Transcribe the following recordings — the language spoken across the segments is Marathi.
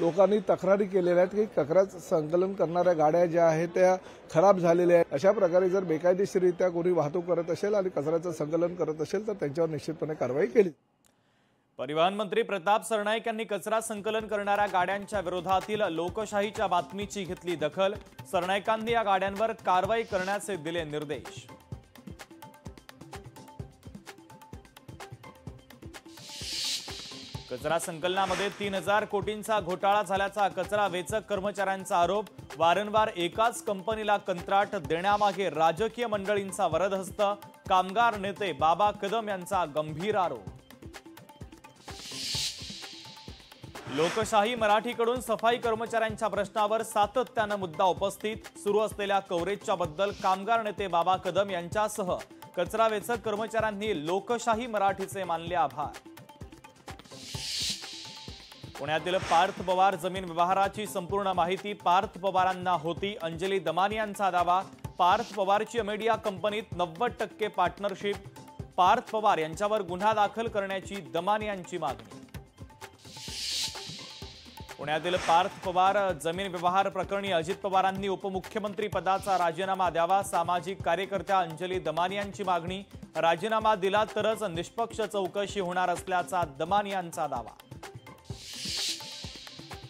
लोकांनी तक्रारी केलेल्या आहेत की कचरा संकलन करणाऱ्या गाड्या ज्या आहेत त्या खराब झालेल्या आहेत। अशा प्रकारे जर बेकायदेशीररित्या कोणी वाहतूक करत असेल आणि कचऱ्याचं संकलन करत असेल तर त्यांच्यावर निश्चितपणे कारवाई केली। परिवहन मंत्री प्रताप सरनाईक यांनी कचरा संकलन करणाऱ्या गाड्यांच्या विरोधातील लोकशाहीच्या बातमीची घेतली दखल। सरनाईकांनी या गाड्यांवर कारवाई करण्याचे दिले निर्देश। कचरा संकलनामध्ये 3000 कोटींचा घोटाळा झाल्याचा कचरा वेचक कर्मचाऱ्यांचा आरोप। वारंवार एकाच कंपनीला कंत्राट देण्यामागे राजकीय मंडळींचा वरदहस्त। कामगार नेते बाबा कदम यांचा गंभीर आरोप। लोकशाही मराठीकडून सफाई कर्मचाऱ्यांच्या प्रश्नावर सातत्याने मुद्दा उपस्थित। सुरू असलेल्या कव्हरेजच्या बद्दल कामगार नेते बाबा कदम यांच्यासह कचरा वेचक कर्मचाऱ्यांनी लोकशाही मराठीचे मानले आभार। पुण्यातील पार्थ पवार जमीन व्यवहाराची संपूर्ण माहिती पार्थ पवारांना होती। अंजली दमानी यांचा दावा। पार्थ पवारची मीडिया कंपनीत 90% पार्टनरशिप। पार्थ पवार यांच्यावर गुन्हा दाखल करण्याची दमानी यांची मागणी। पुण्यातील पार्थ पवार जमीन व्यवहार प्रकरणी अजित पवारांनी उपमुख्यमंत्री पदाचा राजीनामा द्यावा। सामाजिक कार्यकर्त्या अंजली दमानी यांची मागणी। राजीनामा दिला तरच निष्पक्ष चौकशी होणार असल्याचा दमानी यांचा दावा।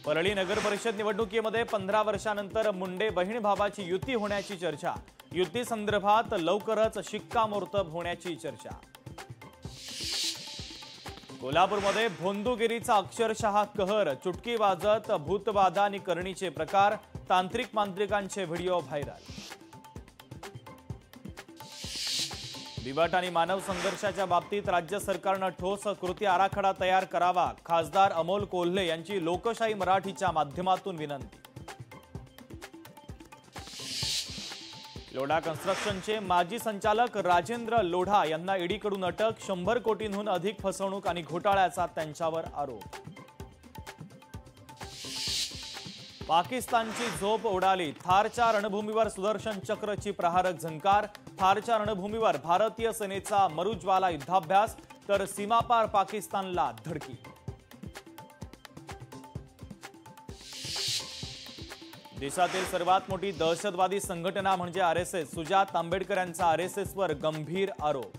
परळी नगर परिषद निवडणुकीमध्ये 15 वर्षांनंतर मुंडे बहीण भावाची युती होण्याची चर्चा। युती संदर्भात लवकरच शिक्कामोर्तब होण्याची चर्चा। कोल्हापूरमध्ये भोंदूगिरीचा अक्षरशः कहर। चुटकी वाजत भूतबाधा आणि करणीचे प्रकार। तांत्रिक मांत्रिकांचे व्हिडिओ व्हायरल। बिबट आणि मानव संघर्षाच्या बाबतीत राज्य सरकारने ठोस कृती आराखडा तयार करावा। खासदार अमोल कोल्हे यांची लोकशाही मराठीच्या माध्यमातून विनंती। लोढा कन्स्ट्रक्शनचे माजी संचालक राजेंद्र लोढा यांना ईडीकडून अटक। 100 कोटींहून अधिक फसवणूक आणि घोटाळ्याचा त्यांच्यावर आरोप। पाकिस्तानची झोप उडाली। थारच्या रणभूमीवर सुदर्शन चक्रची प्रहारक झंकार। थारच्या रणभूमीवर भारतीय सेनेचा मरुज्वाला युद्धाभ्यास तर सीमापार पाकिस्तानला धडकी। देशातील सर्वात मोठी दहशतवादी संघटना म्हणजे आरएसएस। सुजात आंबेडकर यांचा आरएसएसवर गंभीर आरोप।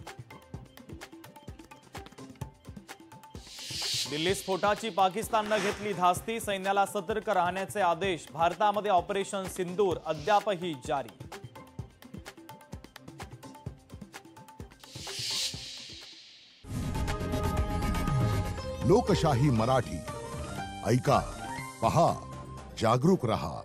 दिल्ली स्फोटाची पाकिस्तानने घेतली धास्ती। सैन्याला सतर्क राहण्याचे आदेश। भारतामध्ये ऑपरेशन सिंदूर अद्यापही जारी। लोकशाही मराठी ऐका, पहा, जागरूक रहा।